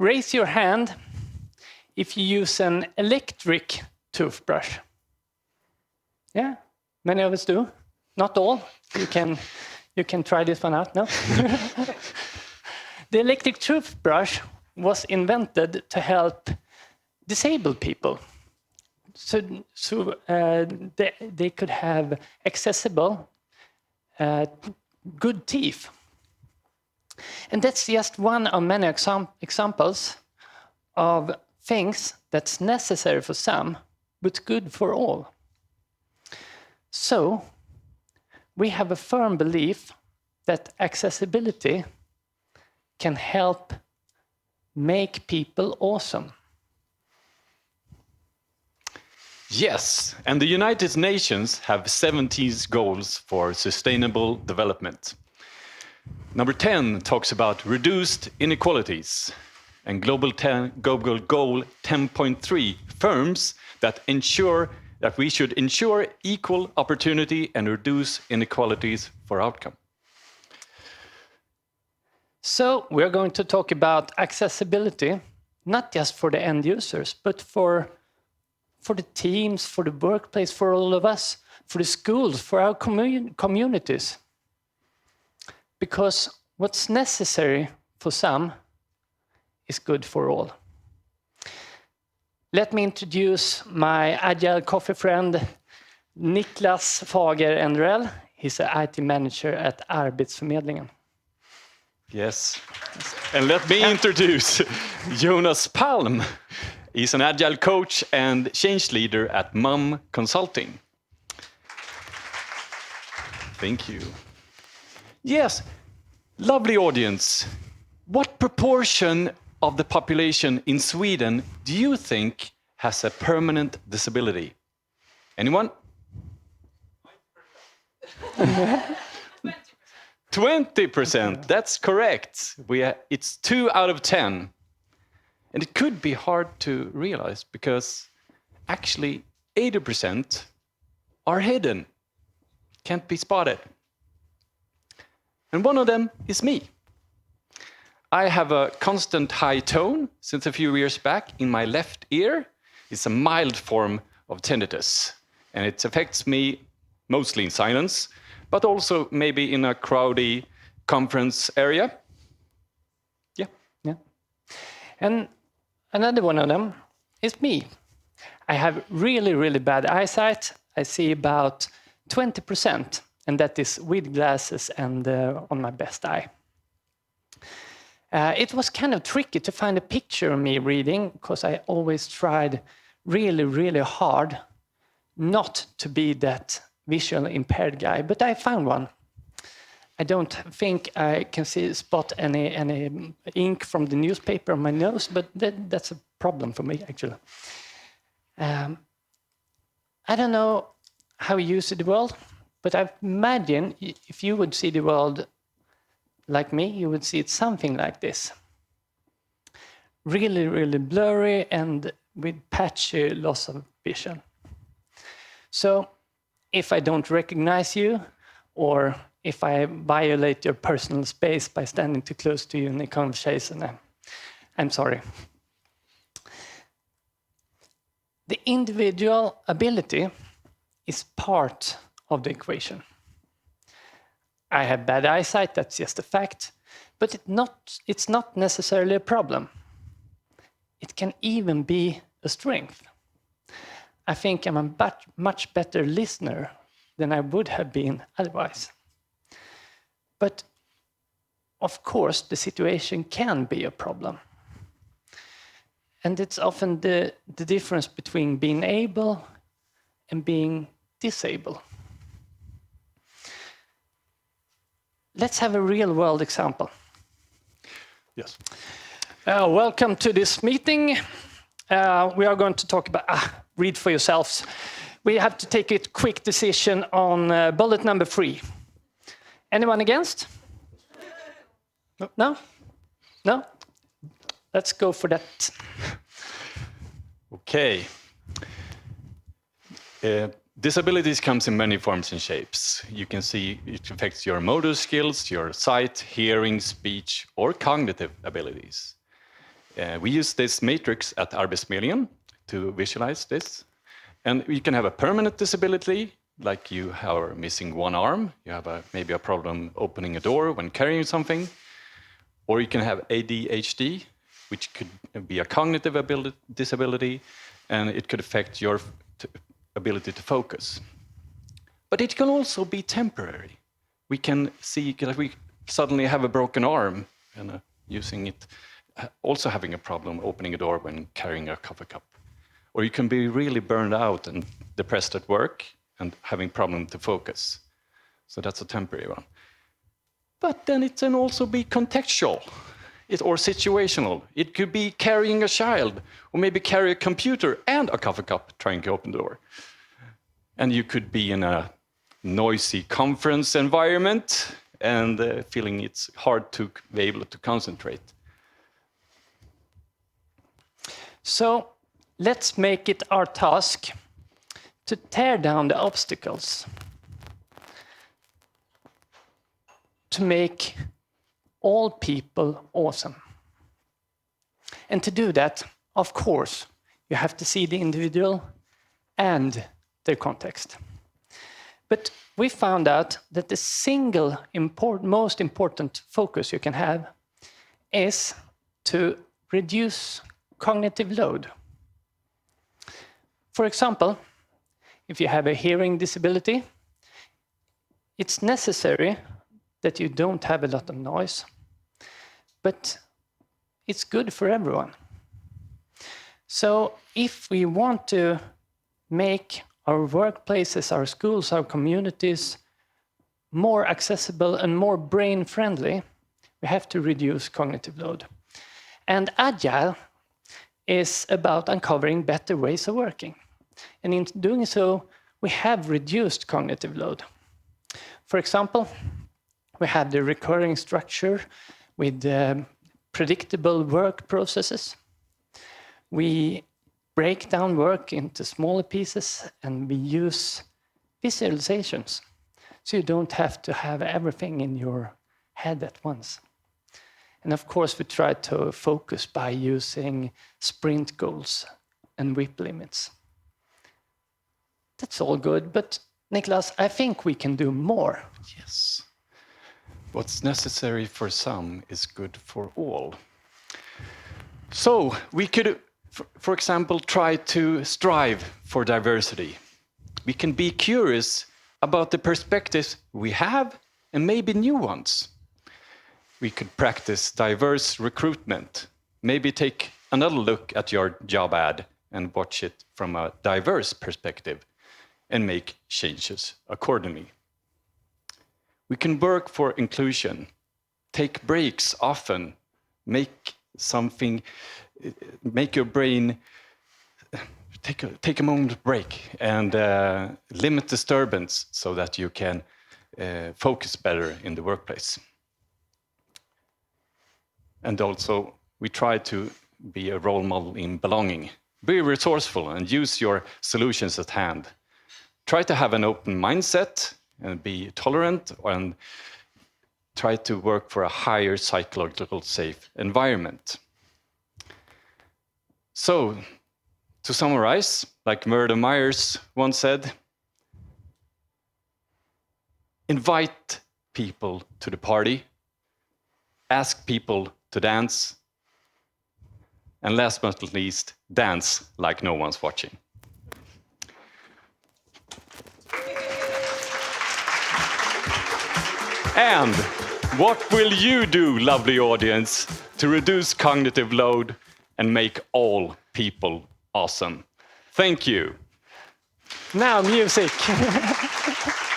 Raise your hand if you use an electric toothbrush. Yeah, many of us do. Not all. You can try this one out, no? The electric toothbrush was invented to help disabled people. So they could have accessible, good teeth. And that's just one of many examples of things that's necessary for some, but good for all. So, we have a firm belief that accessibility can help make people awesome. Yes, and the United Nations have 17 goals for sustainable development. Number 10 talks about reduced inequalities, and Global Goal 10.3 affirms that we should ensure equal opportunity and reduce inequalities for outcome. So we're going to talk about accessibility, not just for the end users, but for the teams, for the workplace, for all of us, for the schools, for our communities. Because what's necessary for some is good for all. Let me introduce my Agile coffee friend, Niklas Fager Endrell. He's an IT manager at Arbetsförmedlingen. Yes. And let me introduce Jonas Palm. He's an Agile coach and change leader at MUM Consulting. Thank you. Yes, lovely audience. What proportion of the population in Sweden do you think has a permanent disability? Anyone? 20%, that's correct. It's 2 out of 10. And it could be hard to realize because actually 80% are hidden, can't be spotted. And one of them is me. I have a constant high tone since a few years back in my left ear. It's a mild form of tinnitus, and it affects me mostly in silence, but also maybe in a crowded conference area. Yeah. And another one of them is me. I have really, really bad eyesight. I see about 20%, and that is with glasses and on my best eye. It was kind of tricky to find a picture of me reading because I always tried really, really hard not to be that visually impaired guy, but I found one. I don't think I can spot any ink from the newspaper on my nose, but that's a problem for me, actually. I don't know how you see the world, but I imagine if you would see the world like me, you would see it something like this. Really, really blurry and with patchy loss of vision. So if I don't recognize you, or if I violate your personal space by standing too close to you in a conversation, I'm sorry. The individual ability is part of the equation. I have bad eyesight, that's just a fact, but it's not necessarily a problem. It can even be a strength. I think I'm a much better listener than I would have been otherwise. But of course, the situation can be a problem. And it's often the difference between being able and being disabled. Let's have a real-world example. Yes. Welcome to this meeting. We are going to talk about, read for yourselves. We have to take a quick decision on bullet number 3. Anyone against? No? No? Let's go for that. Okay. Disabilities comes in many forms and shapes. You can see it affects your motor skills, your sight, hearing, speech, or cognitive abilities. We use this matrix at Arbetsförmedlingen to visualize this. And you can have a permanent disability, like you are missing one arm, you have maybe a problem opening a door when carrying something, or you can have ADHD, which could be a cognitive disability, and it could affect your ability to focus. But it can also be temporary. We can see that we suddenly have a broken arm and using it, also having a problem opening a door when carrying a coffee cup. Or you can be really burned out and depressed at work and having problem to focus. So that's a temporary one. But then it can also be contextual or situational. It could be carrying a child, or maybe carry a computer and a coffee cup trying to open the door. And you could be in a noisy conference environment and feeling it's hard to be able to concentrate. So let's make it our task to tear down the obstacles, to make all people awesome. And to do that, of course, you have to see the individual and their context. But we found out that the single most important focus you can have is to reduce cognitive load. For example, if you have a hearing disability, it's necessary that you don't have a lot of noise, but it's good for everyone. So if we want to make our workplaces, our schools, our communities more accessible and more brain-friendly, we have to reduce cognitive load. And Agile is about uncovering better ways of working. And in doing so, we have reduced cognitive load. For example, we have the recurring structure with predictable work processes. We break down work into smaller pieces and we use visualizations. So you don't have to have everything in your head at once. And of course, we try to focus by using sprint goals and WIP limits. That's all good, but Niklas, I think we can do more. Yes. What's necessary for some is good for all. So we could, for example, try to strive for diversity. We can be curious about the perspectives we have and maybe new ones. We could practice diverse recruitment. Maybe take another look at your job ad and watch it from a diverse perspective and make changes accordingly. We can work for inclusion, take breaks often, make your brain take a moment break and limit disturbance so that you can focus better in the workplace. And also, we try to be a role model in belonging. Be resourceful and use your solutions at hand. Try to have an open mindset and be tolerant and try to work for a higher psychological safe environment. So, to summarize, like Murdo Myers once said, invite people to the party, ask people to dance, and last but not least, dance like no one's watching. And what will you do, lovely audience, to reduce cognitive load and make all people awesome? Thank you. Now music.